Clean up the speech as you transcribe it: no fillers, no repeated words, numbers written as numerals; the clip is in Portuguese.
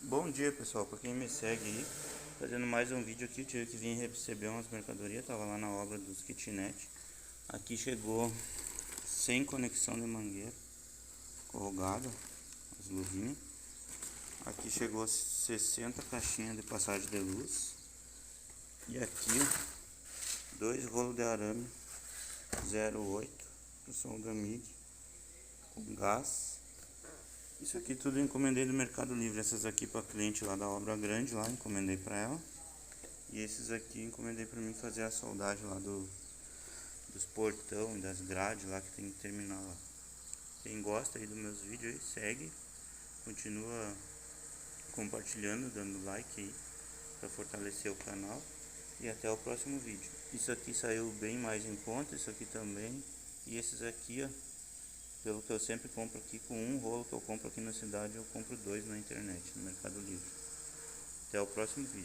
Bom dia, pessoal, para quem me segue aí, fazendo mais um vídeo aqui. Eu tive que vir receber umas mercadorias, tava lá na obra dos kitnet. Aqui chegou sem conexão de mangueira, corrugado, as luvinhas. Aqui chegou 60 caixinhas de passagem de luz. E aqui, dois rolos de arame 08 pro som da MIG com gás. Isso aqui tudo eu encomendei do Mercado Livre. Essas aqui para cliente lá da obra grande, lá encomendei para ela. E esses aqui encomendei para mim fazer a soldagem lá dos portão e das grades lá que tem que terminar lá. Quem gosta aí dos meus vídeos aí, segue, continua compartilhando, dando like aí para fortalecer o canal. E até o próximo vídeo. Isso aqui saiu bem mais em conta, isso aqui também. E esses aqui, ó, pelo que eu sempre compro aqui, com um rolo que eu compro aqui na cidade, eu compro dois na internet, no Mercado Livre. Até o próximo vídeo.